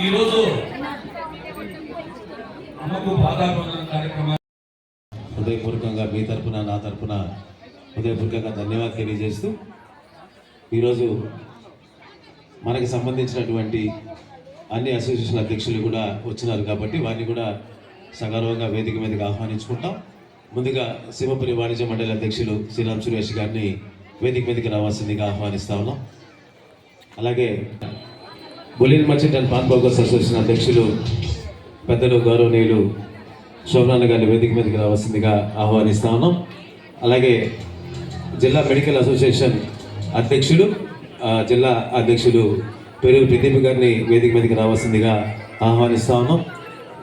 ఈరోజు అమ్మకు పాదాభివందనం కార్యక్రమం హృదయపూర్వకంగా మీ తరపున నా తరపున హృదయపూర్వకంగా ధన్యవాదాలు తెలియజేస్తూ ఈరోజు మనకి సంబంధించినటువంటి అన్ని అసోసియేషన్ అధ్యక్షులు కూడా వచ్చినారు కాబట్టి వారిని కూడా సగౌరవంగా వేదిక మీదకి ఆహ్వానించుకుంటాం. ముందుగా సింహపురి వాణిజ్య మండలి అధ్యక్షులు శ్రీరామ్ సురేష్ గారిని వేదిక మీదకి రావాల్సిందిగా ఆహ్వానిస్తా ఉన్నాం. అలాగే bullion merchant and pawn brokers association అధ్యక్షులు పెద్దలు గౌరవనీయులు శోభనాన్న గారిని వేదిక మీదకి రావాల్సిందిగా ఆహ్వానిస్తా ఉన్నాం. అలాగే జిల్లా మెడికల్ అసోసియేషన్ అధ్యక్షులు జిల్లా అధ్యక్షులు పెరుగు ప్రదీప్ గారిని వేదిక మీదకి రావాల్సిందిగా ఆహ్వానిస్తా ఉన్నాం.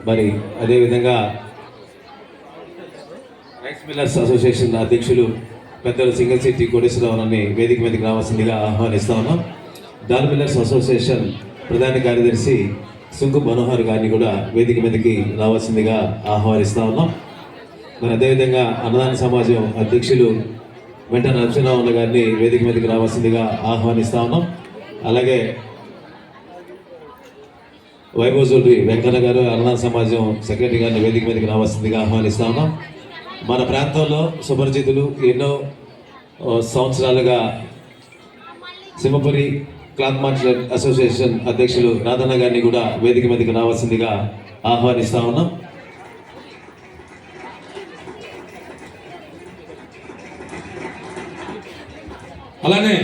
మరి అదేవిధంగా రైస్ మిల్లర్స్ అసోసియేషన్ అధ్యక్షులు పెద్దలు సింగల్శెట్టి కోటేశ్వరరావుని వేదిక మీదకి రావాల్సిందిగా ఆహ్వానిస్తా ఉన్నాం. దాల్ మిల్లర్స్ అసోసియేషన్ ప్రధాన కార్యదర్శి సుంకు మనోహర్ గారిని కూడా వేదిక మీదకి రావాల్సిందిగా ఆహ్వానిస్తా ఉన్నాం. మరి అదేవిధంగా అన్నదాన సమాజం అధ్యక్షులు వెంట నరసింహరావు గారిని వేదిక మీదకి రావాల్సిందిగా ఆహ్వానిస్తా ఉన్నాం. అలాగే వైభవజూరి వెంకన్న గారు అన్నదాన సమాజం సెక్రటరీ గారిని వేదిక మీదకి రావాల్సిందిగా ఆహ్వానిస్తా ఉన్నాం. మన ప్రాంతంలో సుపరిచితులు ఎన్నో సంవత్సరాలుగా సింహపురి క్లాత్ మార్కెట్ అసోసియేషన్ అధ్యక్షులు రాధన్న గారిని కూడా వేదిక మీదకి రావాల్సిందిగా ఆహ్వానిస్తా ఉన్నాం. అలానే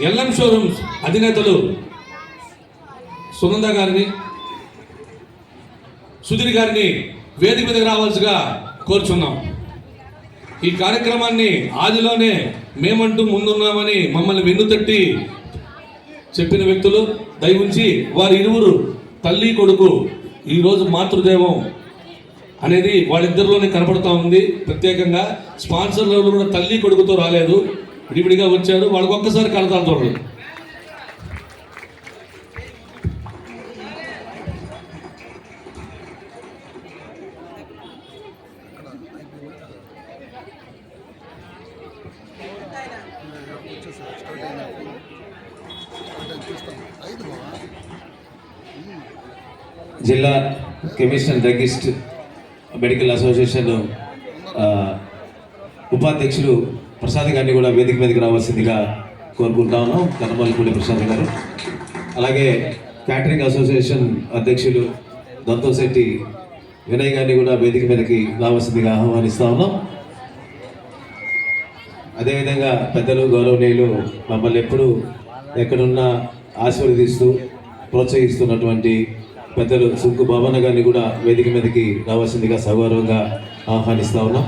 ఎల్ఎం షోరూమ్స్ అధినేతలు సునంద గారిని సుధీర్ గారిని వేదిక మీదకి రావాల్సిగా కోరుచున్నాం. ఈ కార్యక్రమాన్ని ఆదిలోనే మేమంటూ ముందున్నామని మమ్మల్ని వెన్నుతట్టి చెప్పిన వ్యక్తులు దయవుంచి వారి ఇరువురు తల్లి కొడుకు ఈరోజు మాతృదేవం అనేది వాళ్ళిద్దరిలోనే కనపడుతూ ఉంది. ప్రత్యేకంగా స్పాన్సర్లు కూడా తల్లి కొడుకుతో రాలేదు, విడివిడిగా వచ్చారు. వాళ్ళకి ఒక్కసారి కడతారు చూడండి. జిల్లా chemist and druggist medical association ఉపాధ్యక్షులు ప్రసాద్ గారిని కూడా వేదిక మీదకి రావాల్సిందిగా కోరుకుంటా ఉన్నాం. కనమల్పూడి ప్రసాద్ గారు. అలాగే క్యాటరింగ్ అసోసియేషన్ అధ్యక్షులు దంతోశెట్టి వినయ్ గారిని కూడా వేదిక మీదకి రావాల్సిందిగా ఆహ్వానిస్తా ఉన్నాం. అదేవిధంగా పెద్దలు గౌరవనీయులు మమ్మల్ని ఎప్పుడు ఎక్కడున్నా ఆశీర్వదిస్తూ ప్రోత్సహిస్తున్నటువంటి పెద్దలు సుంకు బాబన్న గారిని కూడా వేదిక మీదకి రావాల్సిందిగా సగౌరవంగా ఆహ్వానిస్తా ఉన్నాం.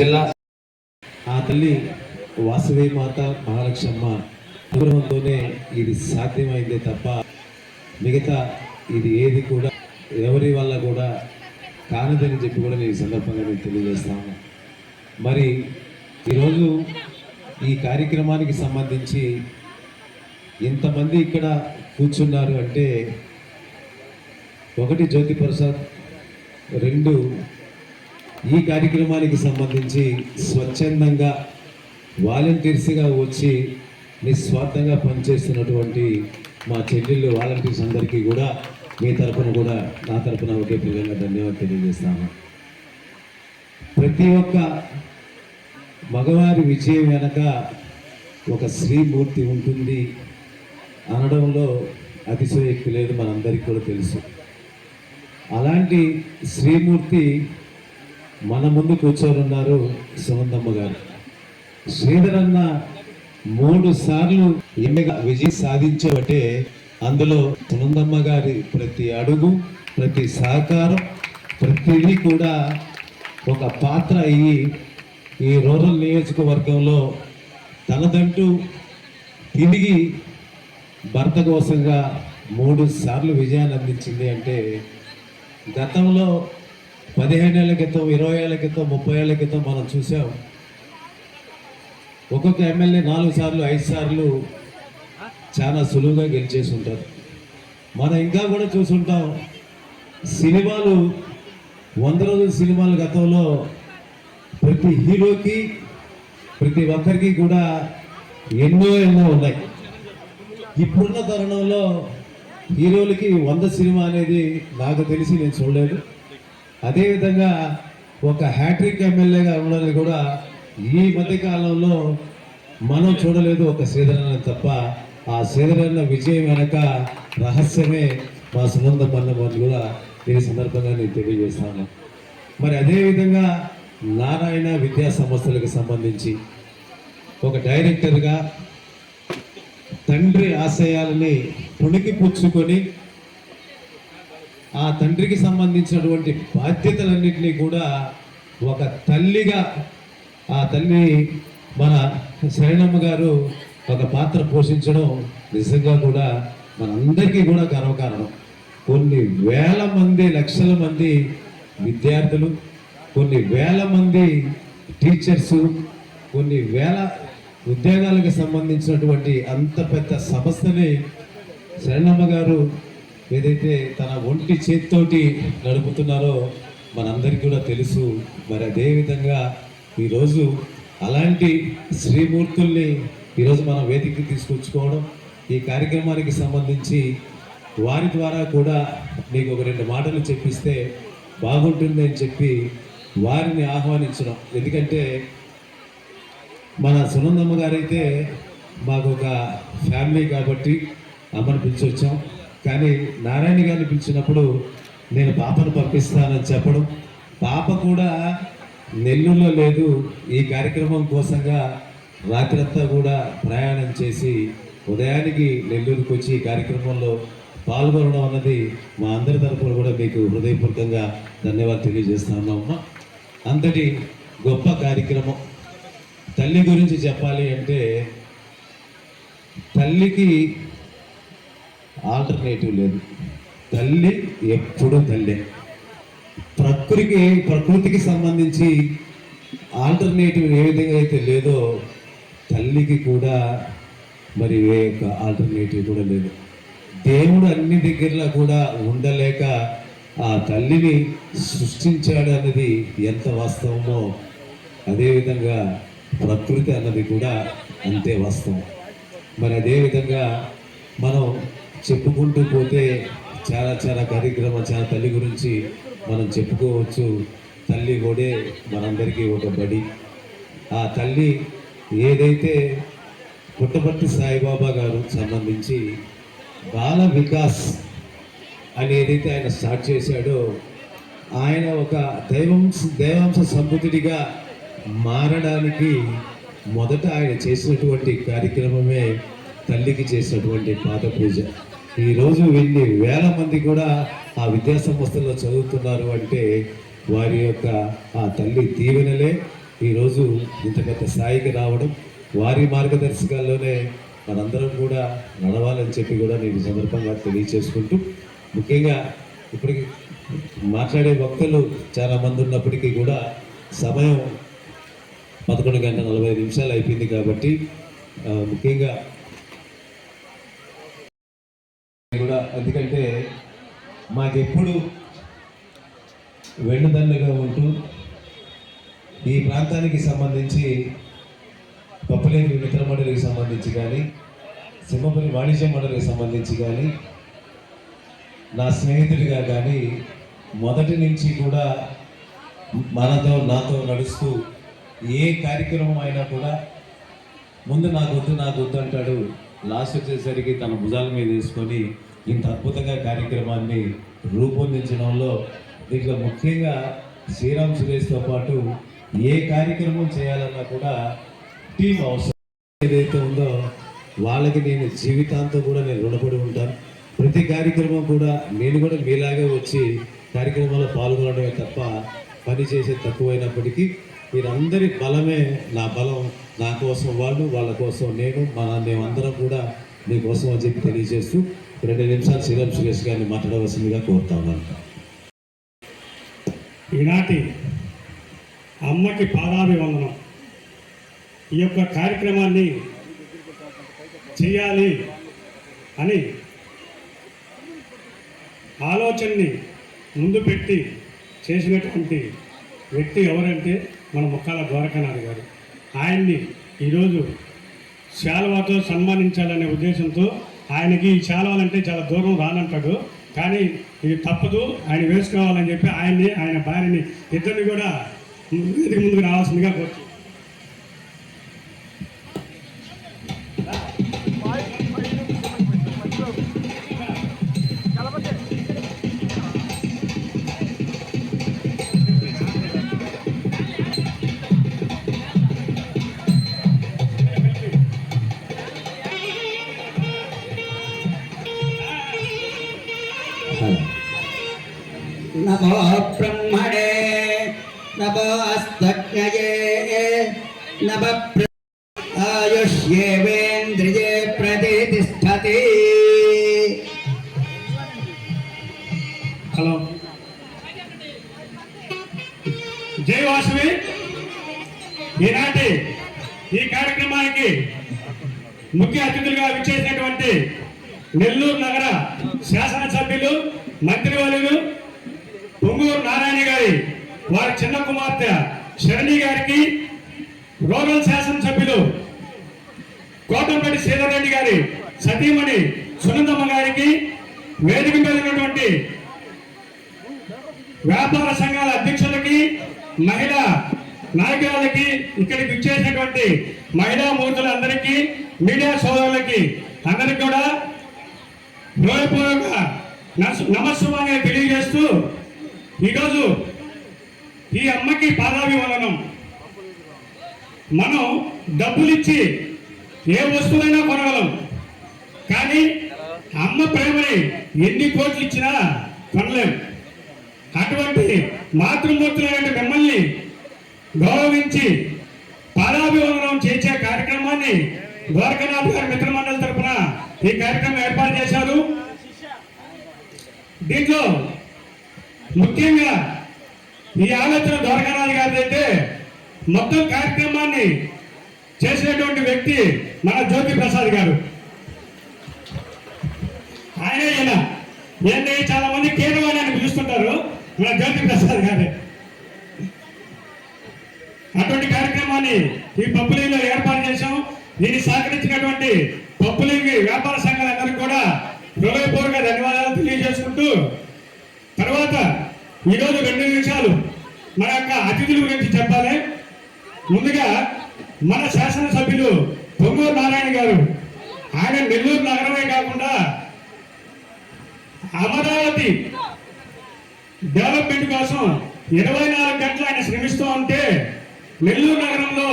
జిల్లా ఆ తల్లి వాసవి మాత మహాలక్ష్మ అనుగ్రహంతోనే ఇది సాధ్యమైందే తప్ప మిగతా ఇది ఏది కూడా ఎవరి వల్ల కూడా కానిదని చెప్పి కూడా నేను ఈ సందర్భంగా నేను తెలియజేస్తాను. మరి ఈరోజు ఈ కార్యక్రమానికి సంబంధించి ఇంతమంది ఇక్కడ కూర్చున్నారు అంటే ఒకటి జ్యోతి ప్రసాద్, రెండు ఈ కార్యక్రమానికి సంబంధించి స్వచ్ఛందంగా వాలంటీర్స్గా వచ్చి నిస్వార్థంగా పనిచేస్తున్నటువంటి మా చెల్లెళ్ళు వాలంటీర్స్ అందరికీ కూడా మీ తరఫున కూడా నా తరఫున ఒకే విధంగా ధన్యవాదాలు తెలియజేస్తాను. ప్రతి ఒక్క మగవారి విజయం వెనక ఒక స్త్రీమూర్తి ఉంటుంది అనడంలో అతిశయోక్తి లేదు, మనందరికీ కూడా తెలుసు. అలాంటి శ్రీమూర్తి మన ముందు కూర్చోనున్నారు సునందమ్మ గారు. శ్రీధర్ అన్న 3 సార్లు ఎమ్మెగా విజయం సాధించబట్టే అందులో సునందమ్మ గారి ప్రతి అడుగు, ప్రతి సహకారం, ప్రతిదీ కూడా ఒక పాత్ర అయ్యి ఈ రూరల్ నియోజకవర్గంలో తనదంటూ తిరిగి భర్త కోసంగా 3 సార్లు విజయాన్ని అందించింది అంటే గతంలో 15 ఏళ్ల క్రితం, 20 ఏళ్ల క్రితం, 30 ఏళ్ల క్రితం మనం చూసాం. ఒక్కొక్క ఎమ్మెల్యే 4 సార్లు 5 సార్లు చాలా సులువుగా గెలిచేసి ఉంటారు. మనం ఇంకా కూడా చూసుంటాం, సినిమాలు 100 రోజుల సినిమాలు గతంలో ప్రతి హీరోకి ప్రతి ఒక్కరికి కూడా ఎన్నో ఉన్నాయి. ఇప్పుడున్న తరుణంలో హీరోలకి 100 సినిమా అనేది నాకు తెలిసి నేను చూడలేదు. అదేవిధంగా ఒక హ్యాట్రిక్ ఎమ్మెల్యేగా ఉండడానికి కూడా ఈ మధ్యకాలంలో మనం చూడలేదు, ఒక శ్రీధరన్న తప్ప. ఆ శ్రీధరన్న విజయం వెనక రహస్యమే మా సునంద పన్నమని కూడా ఈ సందర్భంగా నేను తెలియజేస్తాను. మరి అదేవిధంగా నారాయణ విద్యా సంస్థలకు సంబంధించి ఒక డైరెక్టర్గా తండ్రి ఆశయాలని పుణికిపుచ్చుకొని ఆ తండ్రికి సంబంధించినటువంటి బాధ్యతలన్నింటినీ కూడా ఒక తల్లిగా ఆ తల్లి మన శరణమ్మ గారు ఒక పాత్ర పోషించడం నిజంగా కూడా మనందరికీ కూడా గర్వకారణం. కొన్ని వేల మంది, లక్షల మంది విద్యార్థులు, కొన్ని వేల మంది టీచర్సు, కొన్ని వేల ఉద్యోగాలకు సంబంధించినటువంటి అంత పెద్ద సంస్థని శరణమ్మ గారు ఏదైతే తన ఒంటి చేతితోటి నడుపుతున్నారో మనందరికీ కూడా తెలుసు. మరి అదేవిధంగా ఈరోజు అలాంటి శ్రీమూర్తుల్ని ఈరోజు మనం వేదికకి తీసుకొచ్చుకోవడం, ఈ కార్యక్రమానికి సంబంధించి వారి ద్వారా కూడా మీకు ఒక 2 మాటలు చెప్పిస్తే బాగుంటుంది అని చెప్పి వారిని ఆహ్వానించడం. ఎందుకంటే మన సునందమ్మ గారైతే మాకు ఒక ఫ్యామిలీ కాబట్టి అమ్మని పిలిచి వచ్చాం. కానీ నారాయణ గారిని పిలిచినప్పుడు నేను పాపను పంపిస్తానని చెప్పడం, పాప కూడా నెల్లూరులో లేదు, ఈ కార్యక్రమం కోసంగా రాత్రంతా కూడా ప్రయాణం చేసి ఉదయానికి నెల్లూరుకి వచ్చి ఈ కార్యక్రమంలో పాల్గొనడం అన్నది మా అందరి తరఫున కూడా మీకు హృదయపూర్వకంగా ధన్యవాదాలు తెలియజేస్తున్నామమ్మా. అంతటి గొప్ప కార్యక్రమం. తల్లి గురించి చెప్పాలి అంటే తల్లికి ఆల్టర్నేటివ్ లేదు. తల్లి ఎప్పుడూ తల్లే. ప్రకృతికి సంబంధించి ఆల్టర్నేటివ్ ఏ విధంగా అయితే లేదో తల్లికి కూడా మరి ఏ యొక్క ఆల్టర్నేటివ్ కూడా లేదు. దేవుడు అన్ని దగ్గరలో కూడా ఉండలేక ఆ తల్లిని సృష్టించాడు అన్నది ఎంత వాస్తవమో అదేవిధంగా ప్రకృతి అన్నది కూడా అంతే వాస్తవం. మరి అదేవిధంగా మనం చెప్పుకుంటూ పోతే చాలా చాలా కార్యక్రమం, చాలా తల్లి గురించి మనం చెప్పుకోవచ్చు. తల్లి కూడా మనందరికీ ఒక బడి. ఆ తల్లి ఏదైతే పుట్టపర్తి సాయిబాబా గారు సంబంధించి బాల వికాస్ అని ఏదైతే ఆయన స్టార్ట్ చేశాడో, ఆయన ఒక దైవాంశ సంబుద్ధుడిగా మారడానికి మొదట ఆయన చేసినటువంటి కార్యక్రమమే తల్లికి చేసినటువంటి పాద పూజ. ఈరోజు ఎన్ని వేల మంది కూడా ఆ విద్యా సంస్థల్లో చదువుతున్నారు అంటే వారి యొక్క ఆ తల్లి దీవెనలే ఈరోజు ఇంత పెద్ద స్థాయికి రావడం. వారి మార్గదర్శకాల్లోనే మనందరం కూడా నడవాలని చెప్పి కూడా నేను సందర్భంగా తెలియచేసుకుంటూ, ముఖ్యంగా ఇప్పటికి మాట్లాడే వక్తలు చాలామంది ఉన్నప్పటికీ కూడా సమయం 11:45 అయిపోయింది కాబట్టి ముఖ్యంగా కూడా, ఎందుకంటే మాకెప్పుడు వెన్నుదన్నుగా ఉంటూ ఈ ప్రాంతానికి సంబంధించి పప్పులేని మిత్ర మండలికి సంబంధించి కానీ, సింహపురి వాణిజ్య మండలికి సంబంధించి కానీ, నా స్నేహితుడిగా కానీ మొదటి నుంచి కూడా నాతో నడుస్తూ ఏ కార్యక్రమం అయినా కూడా ముందు నాకు వద్దు అంటాడు. లాస్ట్ వచ్చేసరికి తన భుజాల మీద వేసుకొని ఇంత అద్భుతంగా కార్యక్రమాన్ని రూపొందించడంలో దీంట్లో ముఖ్యంగా శ్రీరామ్ సురేష్తో పాటు ఏ కార్యక్రమం చేయాలన్నా కూడా టీం అవసరం. ఏదైతే ఉందో వాళ్ళకి నేను జీవితాంతం కూడా నేను రుణపడి ఉంటాను. ప్రతి కార్యక్రమం కూడా నేను కూడా మీలాగే వచ్చి కార్యక్రమంలో పాల్గొనడమే తప్ప పని చేసే తక్కువైనప్పటికీ వీరందరి బలమే నా బలం. నా కోసం వాళ్ళు, వాళ్ళ కోసం నేను, మేమందరం కూడా మీకోసం అని చెప్పి తెలియజేస్తూ 2 నిమిషాలు శ్రీరామ్ సురేష్ గారిని మాట్లాడవలసిందిగా కోరుతా ఉన్నాను. ఈనాటి అమ్మకి పాదాభివందనం. ఈ యొక్క కార్యక్రమాన్ని చేయాలి అని ఆలోచనని ముందు పెట్టి చేసినటువంటి వ్యక్తి ఎవరంటే మన ముక్కాల ద్వారకానాథ్ గారు. ఆయన్ని ఈరోజు శాలువాతో సన్మానించాలనే ఉద్దేశంతో ఆయనకి ఈ శాలువాలంటే చాలా దూరం రానంటాడు, కానీ ఇది తప్పదు, ఆయన వేసుకోవాలని చెప్పి ఆయన్ని ఆయన భార్యని ఇద్దరిని కూడా వేదిక ముందుకు రావాల్సిందిగా కోరుతున్నాను. नमो ब्रह्मणे नमोऽस्तज्ञये नमः आयुष्येवेन्द्रिये प्रतिष्ठति. హలో, జై వాసవి. ఈనాటి ఈ కార్యక్రమానికి ముఖ్య అతిథులుగా విచ్చేసినటువంటి నెల్లూరు నగర శాసనసభ్యులు, మంత్రివర్యులు పొంగూరు నారాయణ గారి వారి చిన్న కుమార్తె శరణి గారికి, రూరల్ శాసనసభ్యులు కోటంపల్లి శ్రీధర్ రెడ్డి గారి సతీమణి సునందమ్మ గారికి, వేదిక మీద ఉన్నటువంటి వ్యాపార సంఘాల అధ్యక్షులకి, మహిళా నాయకులకి, ఇక్కడికి విచ్చేసినటువంటి మహిళా మూర్తులందరికీ, మీడియా సోదరులకి అందరికి కూడా హృదయపూర్వక నమస్సుమాన్ని తెలియజేస్తూ ఈరోజు ఈ అమ్మకి పాదాభివందనం. మనం డబ్బులిచ్చి ఏ వస్తువులైనా కొనగలం, కానీ అమ్మ ప్రేమని ఎన్ని కోట్లు ఇచ్చినా కొనలేం. అటువంటి మాతృమూర్తులైన మిమ్మల్ని గౌరవించి పాదాభివందనం చేసే కార్యక్రమాన్ని ద్వారకానాథ్ గారి మిత్రమండలి తరఫున ఈ కార్యక్రమం ఏర్పాటు చేశారు. దీంట్లో ముఖ్యంగా ఈ ఆలోచన ద్వారకానాథ్ గారి అయితే మొత్తం కార్యక్రమాన్ని చేసినటువంటి వ్యక్తి మన జ్యోతి ప్రసాద్ గారు. ఆయనే ఏంటి చాలా మంది కేరవాణి అని పిలుస్తుంటారు, మన జ్యోతి ప్రసాద్ గారే. అటువంటి కార్యక్రమాన్ని ఈ పప్పులీలో ఏర్పాటు చేశాం. దీన్ని సహకరించినటువంటి పప్పులీ వ్యాపార సంఘాలందరికీ కూడా హృదయపూర్వక ధన్యవాదాలు తెలియజేసుకుంటూ, తర్వాత ఈరోజు 2 నిమిషాలు మన యొక్క అతిథుల గురించి చెప్పాలి. ముందుగా మన శాసనసభ్యులు పొంగూరు నారాయణ గారు, ఆయన నెల్లూరు నగరమే కాకుండా అమరావతి డెవలప్మెంట్ కోసం 24 గంటలు ఆయన శ్రమిస్తూ ఉంటే, నెల్లూరు నగరంలో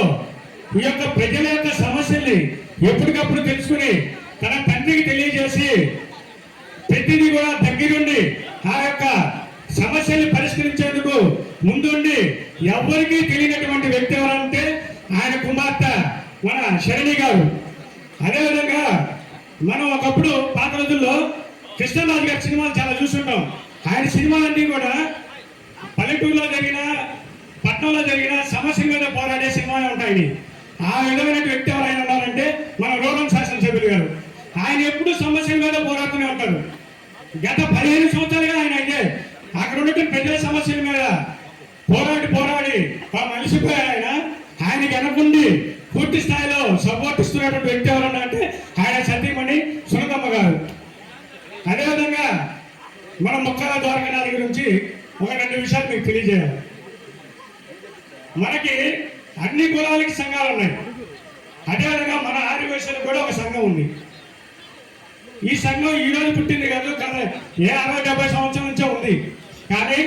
ఈ యొక్క ప్రజల యొక్క సమస్యల్ని ఎప్పటికప్పుడు తెలుసుకుని తన తండ్రికి తెలియజేసి ప్రతిదీ కూడా దగ్గరుండి ఆ యొక్క సమస్యల్ని పరిష్కరించేందుకు ముందుండి ఎవరికీ తెలియనటువంటి వ్యక్తి ఎవరంటే ఆయన కుమార్తె మన శరణి గారు. అదేవిధంగా మనం ఒకప్పుడు పాత రోజుల్లో కృష్ణరాజు గారి సినిమాలు చాలా చూస్తుంటాం. ఆయన సినిమాలన్నీ కూడా పల్లెటూరులో జరిగిన, పట్టణంలో జరిగిన సమస్య మీద పోరాడే సినిమాలు ఉంటాయి. ఆ విధమైన వ్యక్తి ఎవరైనా ఉన్నారంటే మన రూరల్ శాసనసభ్యులు గారు. ఆయన ఎప్పుడు సమస్యల మీద పోరాడుతూనే ఉంటారు. గత 15 సంవత్సరాలుగా ఆయన అయితే అక్కడ ఉన్నటువంటి ప్రజల సమస్యల మీద పోరాడి మనిషిపోయారు. ఆయనకి వెనకుండి పూర్తి స్థాయిలో సపోర్ట్ ఇస్తున్నటువంటి వ్యక్తి ఎవరన్నా అంటే ఆయన సతీమణి సునకమ్మ గారు. అదేవిధంగా మన ముక్కాల ద్వారకానాథ్ గురించి ఒక 2 విషయాలు మీకు తెలియజేయాలి. మనకి అన్ని కులాలకి సంఘాలు ఉన్నాయి. అదేవిధంగా మన ఆదివాసీలకు కూడా ఒక సంఘం ఉంది. ఈ సంఘం ఈ రోజు పుట్టింది కాదు, కానీ 60-70 సంవత్సరాల నుంచే ఉంది. కానీ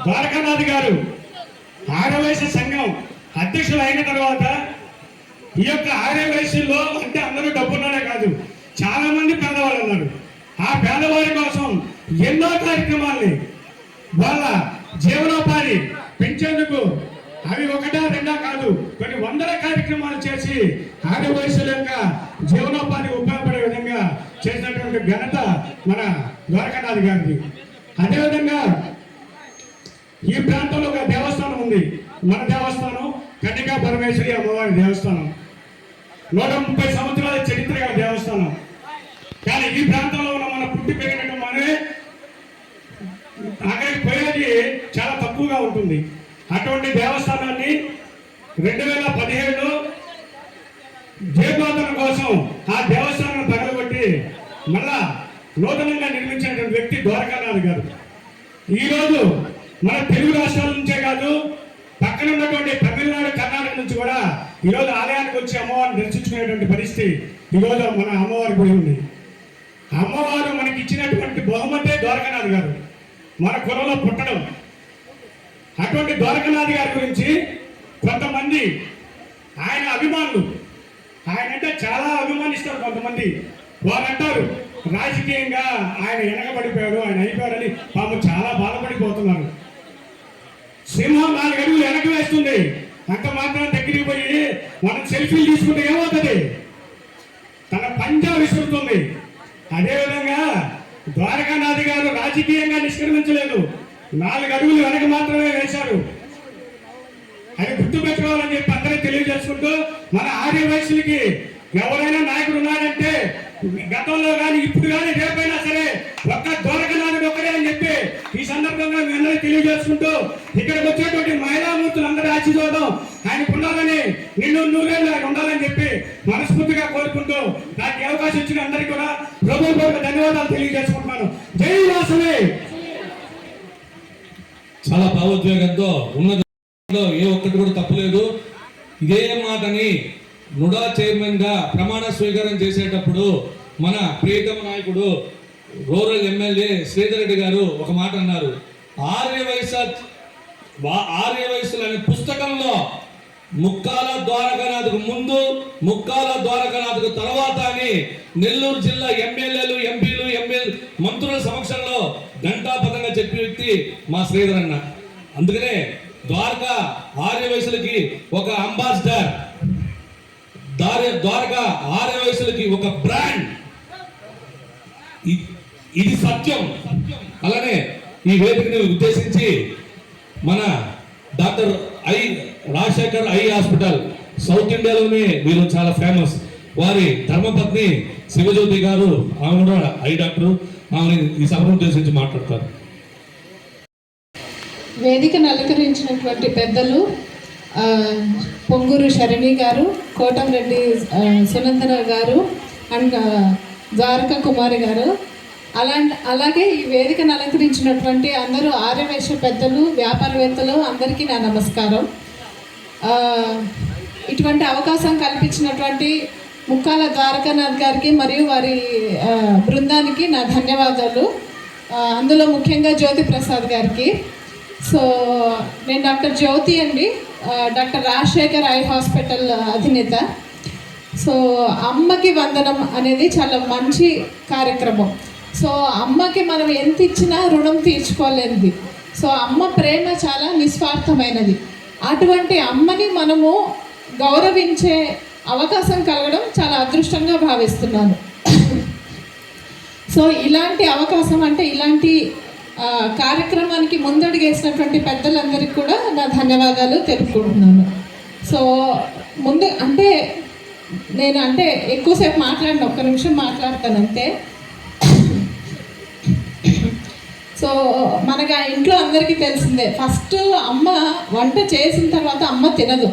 ద్వారకానాథ్ గారు ఆదివాసీ సంఘం అధ్యక్షులు అయిన తర్వాత ఈ యొక్క ఆదివాసీల్లో అంటే అందరూ డబ్బున్నారే కాదు, చాలా మంది పేదవాళ్ళు ఉన్నారు. ఆ పేదవారి కోసం ఎన్నో కార్యక్రమాల్ని వాళ్ళ జీవనోపాధి పెంచేందుకు అవి 1-2 కాదు, కొన్ని 100 కార్యక్రమాలు చేసి ఆదివాసీల యొక్క జీవనోపాధి ఉపయోగపడే విధంగా చేసినటువంటి ఘనత మన ద్వారకానాథ్ గారిది. అదేవిధంగా ఈ ప్రాంతంలో ఒక దేవస్థానం ఉంది. మన దేవస్థానం కన్నికా పరమేశ్వరి అమ్మవారి దేవస్థానం. 130 సంవత్సరాల చరిత్ర గల దేవస్థానం. కానీ ఈ ప్రాంతంలో ఉన్న మన పుట్టి పెరిగినట్టు మనమే అక్కడికి పోయేది చాలా తక్కువగా ఉంటుంది. అటువంటి దేవస్థానాన్ని 2017లో జీర్ణోద్ధరణ కోసం ఆ దేవస్థానం పగలగొట్టి మళ్ళా నూతనంగా నిర్మించినటువంటి వ్యక్తి ద్వారకానాథ్ గారు. ఈరోజు మన తెలుగు రాష్ట్రాల నుంచే కాదు, పక్కన ఉన్నటువంటి తమిళనాడు, కర్ణాటక నుంచి కూడా ఈరోజు ఆలయానికి వచ్చి అమ్మవారిని దర్శించుకునేటువంటి పరిస్థితి ఈరోజు మన అమ్మవారి గుడి ఉంది. అమ్మవారు మనకి ఇచ్చినటువంటి బహుమతే ద్వారకానాథ్ గారు, మన కులంలో పుట్టడం. అటువంటి ద్వారకానాథ్ గారి గురించి కొంతమంది ఆయన అభిమానులు, ఆయన అంటే చాలా అభిమానిస్తారు కొంతమంది. వారు అంటారు రాజకీయంగా ఆయన వెనకబడిపోయాడు, ఆయన అయిపోయాడని పాపం చాలా బాధపడిపోతున్నారు. సింహం 4 అడుగులు వెనక వేస్తుంది, అంత మాత్రం దగ్గరికి పోయి మనం సెల్ఫీలు తీసుకుంటే ఏమవుతుంది? తన పంజా విసురుతుంది. అదేవిధంగా ద్వారకానాథ్ గారు రాజకీయంగా నిష్క్రమించలేదు, 4 అడుగులు వెనక మాత్రమే వేశారు. అది గుర్తుపెట్టుకోవాలని చెప్పి అందరూ తెలియజేసుకుంటూ, మన ఆర్య వయసులకి ఎవరైనా నాయకుడు ఉన్నాడంటే గతంలో కానీ ఇప్పుడు కానీ రేపైనా సరే ఒక్క ద్వారకానాథుడు ఒక్కడే అని చెప్పి ఈ సందర్భంగా మీ అందరూ తెలియజేసుకుంటూ, ఇక్కడికి వచ్చేటువంటి మహిళామూర్తులు అందరూ ఆశీర్వాదం ఆయనకు ఉండాలని, నిన్ను నూరేళ్ళు ఆయన ఉండాలని చెప్పి మనస్ఫూర్తిగా కోరుకుంటూ నాకు ఈ అవకాశం ఇచ్చిన అందరికీ కూడా హృదయపూర్వక ధన్యవాదాలు తెలియజేసుకుంటున్నాను. జై వాసవి. చాలా భావోద్వేగంతో ఉన్నది, ఏ ఒక్కటి కూడా తప్పులేదు. ఇదే మాటని నుడా చైర్మన్ గా ప్రమాణ స్వీకారం చేసేటప్పుడు మన ప్రియతమ నాయకుడు రూరల్ ఎమ్మెల్యే శ్రీధర్ రెడ్డి గారు ఒక మాట అన్నారు. ఆర్య వయస్సులు అనే పుస్తకంలో ముక్కాల ద్వారకానాథ్కు ముందు, ముక్కాల ద్వారకానాథ్కు తర్వాత అని నెల్లూరు జిల్లా ఎమ్మెల్యేలు, ఎంపీలు, మంత్రుల సమక్షంలో ఘంటాపథంగా చెప్పే వ్యక్తి మా శ్రీధర్ అన్న. అందుకనే ద్వారకా ఆర్య వయసులకి ఒక అంబాసిడర్, ద్వారకా ఆర్య వయసులకి ఒక బ్రాండ్. ఇది సత్యం. అలానే ఈ వేదికని ఉద్దేశించి మన doctor Rajasekhar eye hospital south ఇండియాలోనే వీరు చాలా ఫేమస్. వారి ధర్మపత్ని శివజ్యోతి గారు, ఆమె కూడా ఐ డాక్టర్, ఆమె ఈ సభను ఉద్దేశించి మాట్లాడతారు. వేదికను అలంకరించినటువంటి పెద్దలు పొంగూరు శరణి గారు, కోటంరెడ్డి సునందన గారు అండ్ ద్వారకా కుమారి గారు, అలాగే ఈ వేదికను అలంకరించినటువంటి అందరూ ఆర్యవైశ్య పెద్దలు, వ్యాపారవేత్తలు అందరికీ నా నమస్కారం. ఇటువంటి అవకాశం కల్పించినటువంటి ముక్కాల ద్వారకానాథ్ గారికి మరియు వారి బృందానికి నా ధన్యవాదాలు. అందులో ముఖ్యంగా జ్యోతి ప్రసాద్ గారికి. సో నేను డాక్టర్ జ్యోతి అండి, డాక్టర్ రాజశేఖర్ ఐ హాస్పిటల్ అధినేత. సో అమ్మకి వందనం అనేది చాలా మంచి కార్యక్రమం. సో అమ్మకి మనం ఎంత ఇచ్చినా రుణం తీర్చుకోలేనిది. సో అమ్మ ప్రేమ చాలా నిస్వార్థమైనది. అటువంటి అమ్మని మనము గౌరవించే అవకాశం కలగడం చాలా అదృష్టంగా భావిస్తున్నాను. సో ఇలాంటి అవకాశం అంటే ఇలాంటి కార్యక్రమానికి ముందడుగేసినటువంటి పెద్దలందరికీ కూడా నా ధన్యవాదాలు తెలుపుకుంటున్నాను. సో ముందు నేను ఎక్కువసేపు మాట్లాడిన, ఒక్క నిమిషం మాట్లాడతానంతే. సో మనకు ఆ ఇంట్లో అందరికీ తెలిసిందే, ఫస్ట్ అమ్మ వంట చేసిన తర్వాత అమ్మ తినదు,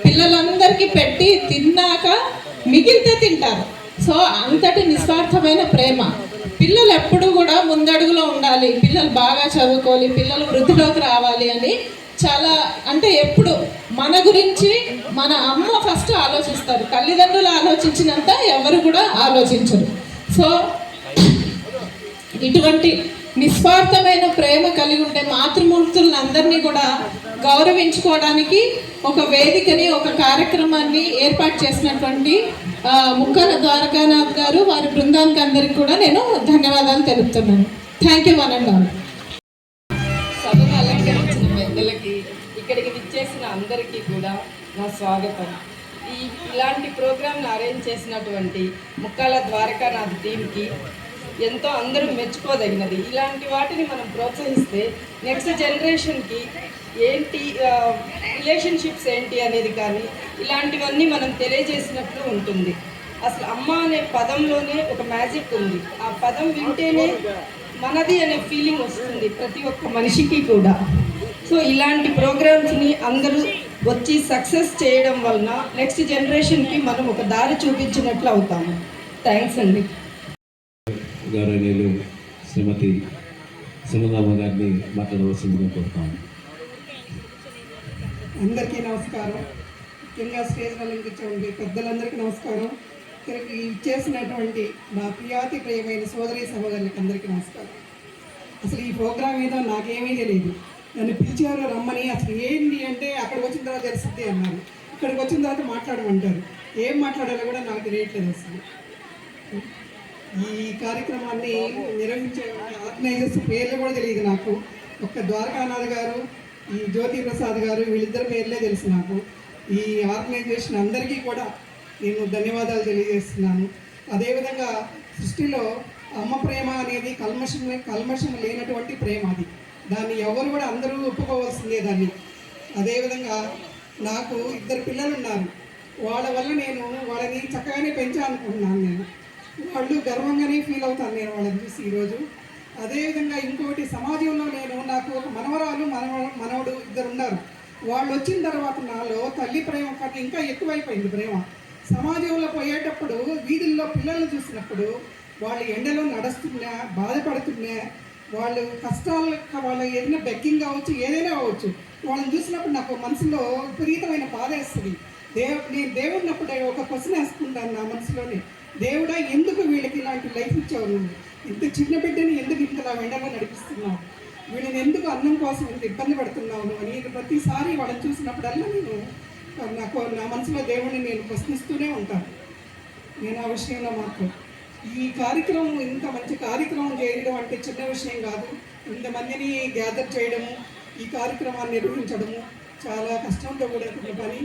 పిల్లలందరికీ పెట్టి తిన్నాక మిగిలితే తింటారు. సో అంతటి నిస్వార్థమైన ప్రేమ. పిల్లలు ఎప్పుడు కూడా ముందడుగులో ఉండాలి, పిల్లలు బాగా చదువుకోవాలి, పిల్లలు వృద్ధిలోకి రావాలి అని చాలా ఎప్పుడు మన గురించి మన అమ్మ ఫస్ట్ ఆలోచిస్తారు. తల్లిదండ్రులు ఆలోచించినంత ఎవరు కూడా ఆలోచించరు. సో ఇటువంటి నిస్వార్థమైన ప్రేమ కలిగి ఉండే మాతృమూర్తులను అందరినీ కూడా గౌరవించుకోవడానికి ఒక వేదికని, ఒక కార్యక్రమాన్ని ఏర్పాటు చేసినటువంటి ముక్కాల ద్వారకానాథ్ గారు, వారి బృందానికి అందరికీ కూడా నేను ధన్యవాదాలు తెలుపుతున్నాను. Thank you one and all. సభను అలంకరించిన పెద్దలకి, ఇక్కడికి విచ్చేసిన అందరికీ కూడా నా స్వాగతం. ఇలాంటి ప్రోగ్రాంను అరేంజ్ చేసినటువంటి ముక్కాల ద్వారకానాథ్ టీంకి ఎంతో అందరూ మెచ్చుకోదగినది. ఇలాంటి వాటిని మనం ప్రోత్సహిస్తే నెక్స్ట్ జనరేషన్కి ఏంటి రిలేషన్షిప్స్ ఏంటి అనేది కానీ ఇలాంటివన్నీ మనం తెలియజేసినట్లు ఉంటుంది. అసలు అమ్మ అనే పదంలోనే ఒక మ్యాజిక్ ఉంది. ఆ పదం వింటేనే మనది అనే ఫీలింగ్ వస్తుంది ప్రతి ఒక్క మనిషికి కూడా. సో ఇలాంటి ప్రోగ్రామ్స్ని అందరూ వచ్చి సక్సెస్ చేయడం వలన నెక్స్ట్ జనరేషన్కి మనం ఒక దారి చూపించినట్లు అవుతాము. థ్యాంక్స్ అండి. గౌరవనీయులు శ్రీమతి సునందమ్మ గారిని మాట్లాడవలసిందిగా కోరుతాము. అందరికీ నమస్కారం. ముఖ్యంగా స్టేజ్ అలంకరించండి పెద్దలందరికీ నమస్కారం. ఇక్కడికి ఇచ్చేసినటువంటి నా ప్రియాతి ప్రియమైన సోదరి సహోదరులకు అందరికీ నమస్కారం. అసలు ఈ ప్రోగ్రామ్ ఏదో నాకేమీ తెలియదు. నన్ను పిలిచారు రమ్మని. అసలు ఏంటి అంటే అక్కడికి వచ్చిన తర్వాత తెలుస్తుంది అన్నారు. ఇక్కడికి వచ్చిన తర్వాత మాట్లాడమంటారు. ఏం మాట్లాడాలో కూడా నాకు తెలియట్లేదు. అసలు ఈ కార్యక్రమాన్ని నిర్వహించే ఆర్గనైజర్స్ పేర్లు కూడా తెలియదు నాకు. ఒక్క ద్వారకానాథ్ గారు, ఈ జ్యోతి ప్రసాద్ గారు, వీళ్ళిద్దరి పేర్లే తెలుసు నాకు. ఈ ఆర్గనైజేషన్ అందరికీ కూడా నేను ధన్యవాదాలు తెలియజేస్తున్నాను. అదేవిధంగా సృష్టిలో అమ్మ ప్రేమ అనేది కల్మషం లేనటువంటి ప్రేమ. అది దాన్ని ఎవరు కూడా అందరూ ఒప్పుకోవాల్సిందే దాన్ని. అదేవిధంగా నాకు 2 పిల్లలు ఉన్నారు. వాళ్ళ వల్ల నేను వాళ్ళని చక్కగానే పెంచాలనుకుంటున్నాను. నేను వాళ్ళు గర్వంగానే ఫీల్ అవుతాను నేను వాళ్ళని చూసి ఈరోజు. అదేవిధంగా ఇంకోటి, సమాజంలో నాకు ఒక మనవరాలు మనవడు 2 ఉన్నారు. వాళ్ళు వచ్చిన తర్వాత నాలో తల్లి ప్రేమ కన్నా ఇంకా ఎక్కువైపోయింది ప్రేమ. సమాజంలో పోయేటప్పుడు వీధుల్లో పిల్లల్ని చూసినప్పుడు వాళ్ళు ఎండలో నడుస్తున్నా, బాధపడుతున్నా, వాళ్ళు కష్టాలు, వాళ్ళు ఏదైనా బెగ్గింగ్ కావచ్చు, ఏదైనా కావచ్చు, వాళ్ళని చూసినప్పుడు నాకు మనసులో విపరీతమైన బాధ వేస్తుంది. నేను దేవుడినప్పుడు ఒక క్వశ్చన్ వేసుకుంటాను నా మనసులోనే, దేవుడా ఎందుకు వీళ్ళకి ఇలాంటి లైఫ్ ఇచ్చావు? నువ్వు ఇంత చిన్న బిడ్డని ఎందుకు ఇంతలా ఎండలో నడిపిస్తున్నావు? వీళ్ళని ఎందుకు అన్నం కోసం ఇంత ఇబ్బంది పడుతున్నావు అని ప్రతిసారి వాళ్ళని చూసినప్పుడల్లా నా మనసులో దేవుడిని నేను ప్రశ్నిస్తూనే ఉంటాను. నేను ఆ విషయంలో మాత్రం ఈ కార్యక్రమం, ఇంత మంచి కార్యక్రమం చేయడం అంటే చిన్న విషయం కాదు. ఇంతమందిని గ్యాదర్ చేయడము, ఈ కార్యక్రమాన్ని నిర్వహించడము చాలా కష్టంతో కూడిన పని.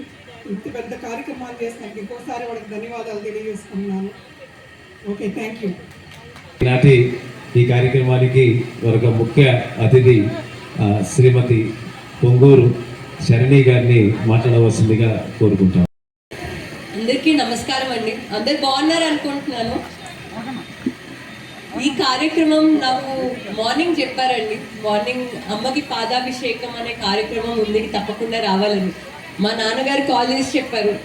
ఇంత పెద్ద కార్యక్రమాలు చేసినాక ఇంకోసారి వాళ్ళకి ధన్యవాదాలు తెలియజేసుకుంటున్నాను. Okay, thank you. ఈనాటి ఈ కార్యక్రమానికి ఒక ముఖ్య అతిథి శ్రీమతి పొంగూరు శరణి గారిని మాట్లాడవలసిందిగా కోరుకుంటాం. అందరికీ నమస్కారం అండి. అందరు బాగున్నారు అనుకుంటున్నాను. ఈ కార్యక్రమం నాకు మార్నింగ్ చెప్పారండి. మార్నింగ్ అమ్మకి పాదాభిషేకం అనే కార్యక్రమం ఉంది, తప్పకుండా రావాలని మా నాన్నగారు కాల్ చేసి చెప్పారు.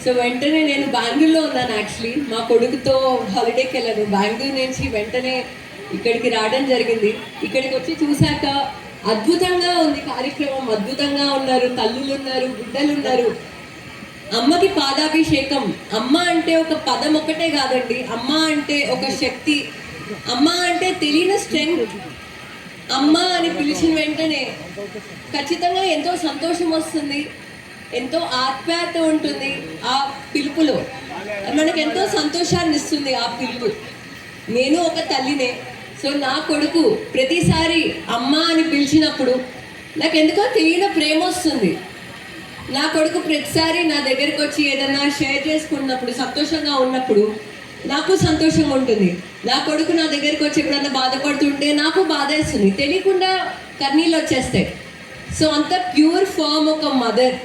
సో వెంటనే నేను బెంగళూరులో ఉన్నాను. యాక్చువల్లీ మా కొడుకుతో హాలిడేకి వెళ్ళాను. బెంగళూరు నుంచి వెంటనే ఇక్కడికి రావడం జరిగింది. ఇక్కడికి వచ్చి చూశాక అద్భుతంగా ఉంది కార్యక్రమం. అద్భుతంగా ఉన్నారు, తల్లులు ఉన్నారు, బిడ్డలు ఉన్నారు. అమ్మకి పాదాభిషేకం. అమ్మ అంటే ఒక పదం ఒకటే కాదండి. అమ్మ అంటే ఒక శక్తి. అమ్మ అంటే తెలియని స్ట్రెంగ్త్. అమ్మ అని పిలిచిన వెంటనే ఖచ్చితంగా ఎంతో సంతోషం వస్తుంది, ఎంతో ఆప్యాయత ఉంటుంది ఆ పిలుపులో. మనకు ఎంతో సంతోషాన్ని ఇస్తుంది ఆ పిలుపు. నేను ఒక తల్లినే. సో నా కొడుకు ప్రతిసారి అమ్మ అని పిలిచినప్పుడు నాకు ఎందుకో తెలియని ప్రేమ వస్తుంది. నా కొడుకు ప్రతిసారి నా దగ్గరికి వచ్చి ఏదన్నా షేర్ చేసుకున్నప్పుడు, సంతోషంగా ఉన్నప్పుడు నాకు సంతోషంగా ఉంటుంది. నా కొడుకు నా దగ్గరికి వచ్చి ఎప్పుడన్నా బాధపడుతుంటే నాకు బాధ వేస్తుంది, తెలియకుండా కన్నీళ్ళు వచ్చేస్తాయి. సో అంత ప్యూర్ ఫామ్ ఒక మదర్.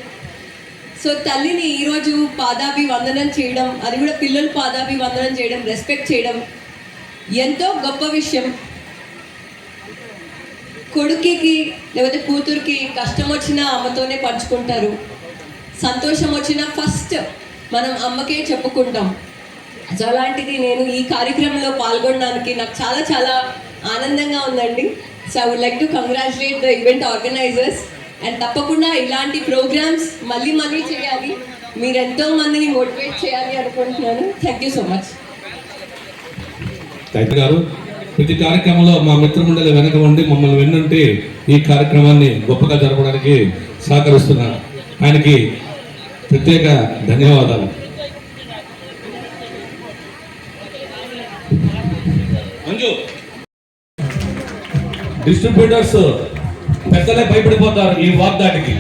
సో తల్లిని ఈరోజు పాదాభివందనం చేయడం, అది కూడా పిల్లలు పాదాభివందనం చేయడం, రెస్పెక్ట్ చేయడం ఎంతో గొప్ప విషయం. కొడుకుకి లేకపోతే కూతురికి కష్టం వచ్చినా అమ్మతోనే పంచుకుంటారు, సంతోషం వచ్చినా ఫస్ట్ మనం అమ్మకే చెప్పుకుంటాం. సో అలాంటిది నేను ఈ కార్యక్రమంలో పాల్గొనడానికి నాకు చాలా చాలా ఆనందంగా ఉందండి. So I would like to congratulate the event organisers. And తప్పకుండా ఇలాంటి ప్రోగ్రామ్స్ మళ్ళీ మళ్ళీ చేయాలి, మీరు ఎంతో మందిని మోటివేట్ చేయాలి అనుకుంటున్నాను. Thank you so much. గారు ప్రతి కార్యక్రమంలో మా మిత్రమండలి వెనక ఉండి మమ్మల్ని వెన్నుంటి ఈ కార్యక్రమాన్ని గొప్పగా జరపడానికి సహకరిస్తున్నారు. ఆయనకి ప్రత్యేక ధన్యవాదాలు. మంజు, డిస్ట్రిబ్యూటర్స్ పెద్దలే భయపడిపోతారు ఈ వాగ్దాటికి.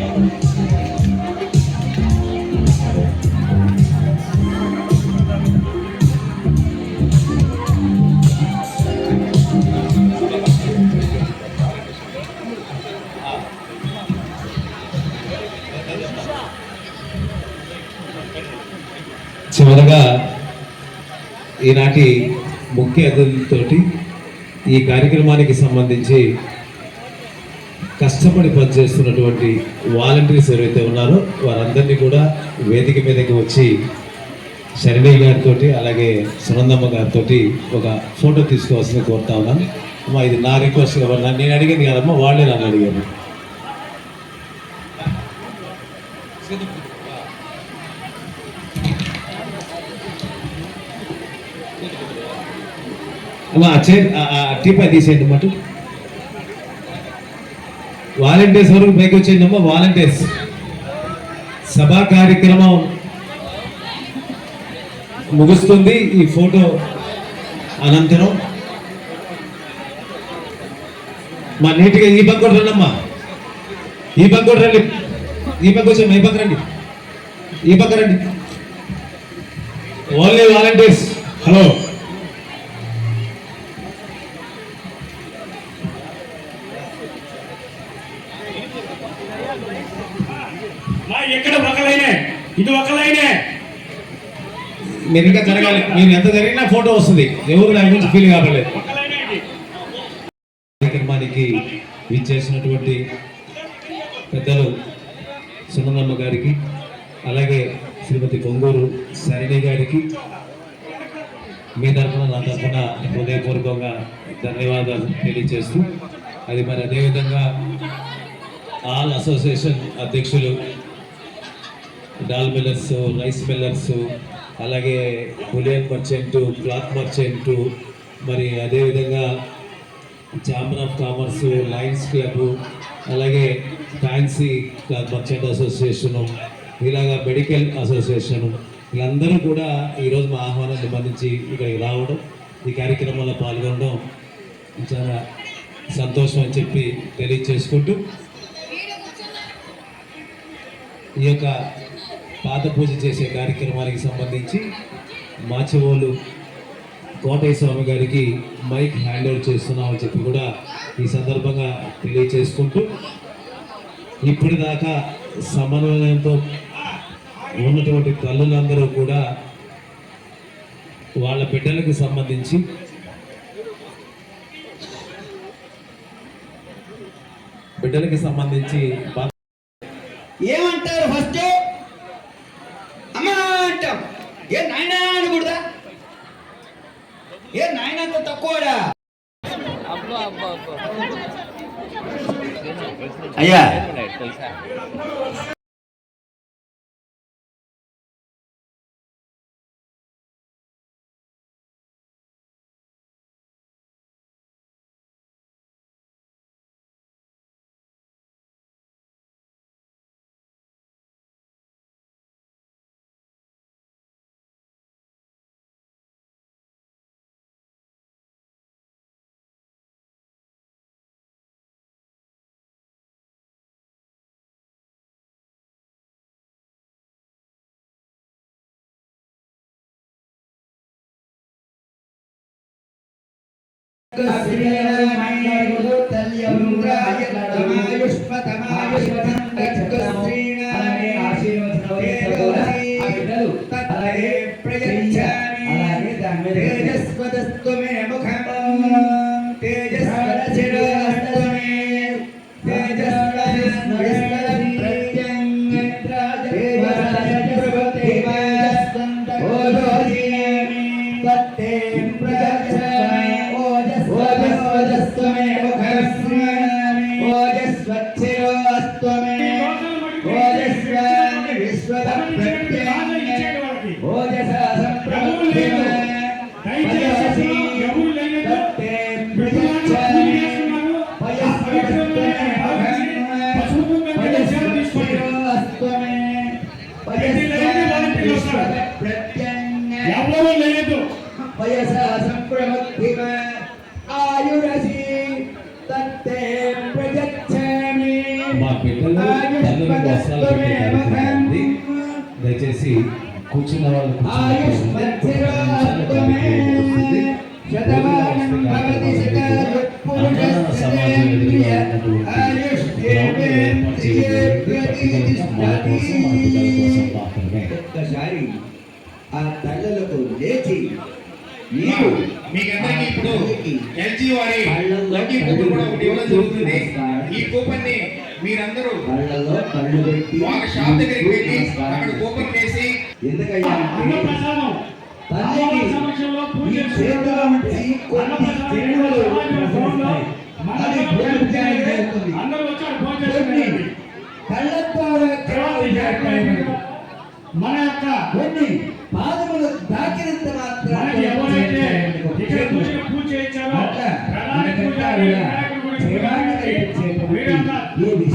చివరగా ఈనాటి ముఖ్య అతిథులతోటి ఈ కార్యక్రమానికి సంబంధించి కష్టపడి పనిచేస్తున్నటువంటి వాలంటీర్స్ ఎవరైతే ఉన్నారో వారందరినీ కూడా వేదిక మీదకి వచ్చి శరణి గారితో అలాగే సునందమ్మ గారితో ఒక ఫోటో తీసుకోవాల్సింది కోరుతా ఉన్నాను. అమ్మా, ఇది నా రిక్వెస్ట్ కాబట్టి నేను అడిగింది కాదమ్మా, వాళ్ళే నన్ను అడిగాను. అమ్మా టీపై తీసేయండి అన్నమాట. వాలంటీర్స్ వరకు పైకి వచ్చేయండి అమ్మా. వాలంటీర్స్ సభా కార్యక్రమం ముగుస్తుంది. ఈ ఫోటో అనంతరం మా నీట్గా ఈ పక్క కూడా రండి అమ్మా. ఈ పక్క కూడా రండి. ఈ పక్క వచ్చామ్మా. ఈ పక్క రండి. ఈ పక్క రండి. Only volunteers. హలో, ఎక్కడ ఒక లైనే, ఇది ఒక లైనే. మీరు ఇంకా జరగాలి. మీరు ఎంత జరిగినా ఫోటో వస్తుంది. ఎవరు దాని గురించి ఫీల్ కావలేదు. కార్యక్రమానికి ఇచ్చేసినటువంటి పెద్దలు సునందమ్మ గారికి అలాగే శ్రీమతి పొంగూరు శరణి గారికి మీ తరఫున నా తరఫున హృదయపూర్వకంగా ధన్యవాదాలు తెలియజేస్తూ, అది మరి అదేవిధంగా ఆల్ అసోసియేషన్ అధ్యక్షులు డాల్ మిల్లర్స్, రైస్ మిల్లర్స్, అలాగే బులియన్ మర్చెంటు, క్లాత్ మర్చెంటు, మరి అదేవిధంగా chamber of commerce, Lions club, అలాగే ఫ్యాన్సీ క్లాత్ మర్చెంట్ అసోసియేషను, ఇలాగా మెడికల్ అసోసియేషను, వీళ్ళందరూ కూడా ఈరోజు మా ఆహ్వానాన్ని మన్నించి ఇక్కడికి రావడం, ఈ కార్యక్రమంలో పాల్గొనడం చాలా సంతోషం అని చెప్పి తెలియచేసుకుంటూ, ఈ యొక్క పాద పూజ చేసే కార్యక్రమానికి సంబంధించి మాచవోలు కోటయ్య స్వామి గారికి మైక్ హ్యాండ్ ఓవర్ చేస్తున్నామని చెప్పి కూడా ఈ సందర్భంగా తెలియచేసుకుంటూ, ఇప్పటిదాకా సమన్వయంతో ఉన్నటువంటి తల్లులందరూ కూడా వాళ్ళ బిడ్డలకు సంబంధించి ఏమంటారు? ఫస్ట్ అమ్మా అంటాం. ఏ నాయనా అనకూడదా? ఏ నాయనంత తక్కువడా? అయ్యా ఎవరు లేదు. మా బిడ్డలు తల్లులకు వస్త్రాలు పెట్టే కార్యక్రమం ఉంది. దయచేసి కూర్చున్న వాళ్ళు కూర్చుని సమాజం ఎదురుగా ఉన్నటువంటి గ్రౌండ్ ఏర్పాటు చేయడం మన కోసం మన పిల్లల కోసం మాత్రమే. ఒక్కసారి ఆ తల్లులకు లేచి మీరు మీకందరికీ ఇప్పుడు ఎల్జీ వారి లక్కీ కూపన్ కూడా ఒకటి ఇవ్వడం జరుగుతుంది. ఈ కూపన్ ని మీరందరూ కళ్ళలో కళ్ళు పెట్టి వాళ్ళ షాప్ దగ్గరికి వెళ్ళి అక్కడ కూపన్ వేసి ఎందుకయ్యా అన్నప్రసాదం తల్లికి సమక్షంలో పూజ ఈ చేతుల నుంచి కొన్ని చెడులు వస్తాయి. అది భోజనం చేయాలి. అందరూ వచ్చారు భోజనం కొన్ని చేయాలి. కళ్ళతో మన యొక్క కొన్ని పాదములు తాకినంత మనకి ఎవరైతే ఇక్కడ కూర్చొని పూజ చేయించారో ప్రధాని పూజారి వినాయకుడి గురించి మీరంతా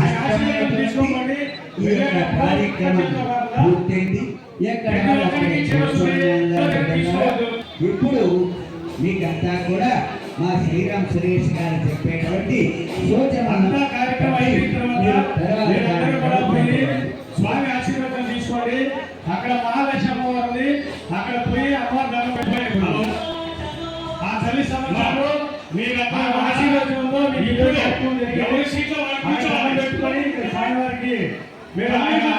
ఆయన ఆశీర్వాదం తీసుకోమండి. కార్యక్రమం పూర్తయింది. ఇప్పుడు మీకంతా కూడా మా శ్రీరామ్ సురేష్ గారు చెప్పేటువంటి సూచన అంతా కార్యక్రమం అయిన తర్వాత మీరందరూ కూడా పోయి స్వామి ఆశీర్వాదం తీసుకోండి. అక్కడ మహాలక్ష్మి అమ్మవారిని అక్కడ పోయి అమ్మవారి దండం పెట్టుకోండి. ఆ తల్లి సమక్షంలో మీరంతా ఆశీర్వాదంలో ఎవరి సీట్లో వాళ్ళు కూర్చోవాలని పెట్టుకొని స్వామివారికి మీరు ఎవరైనా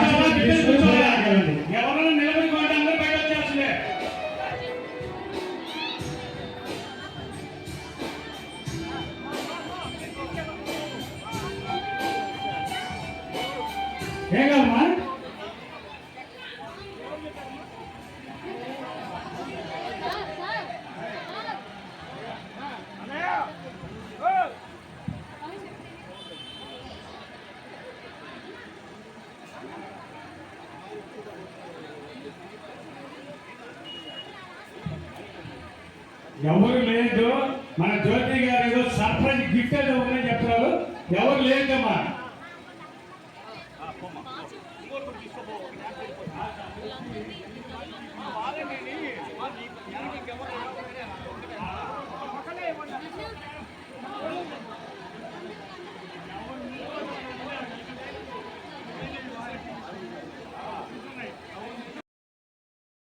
నిలబడుకోండి. అందరూ బయట వచ్చేస్తుందే. ఏం కాదమ్మా ఎవరు లేదు. మన జ్యోతి గారు ఏదో సర్ప్రైజ్ గిఫ్ట్ ఏదో ఉందని చెప్తున్నారు. ఎవరు లేదమ్మా.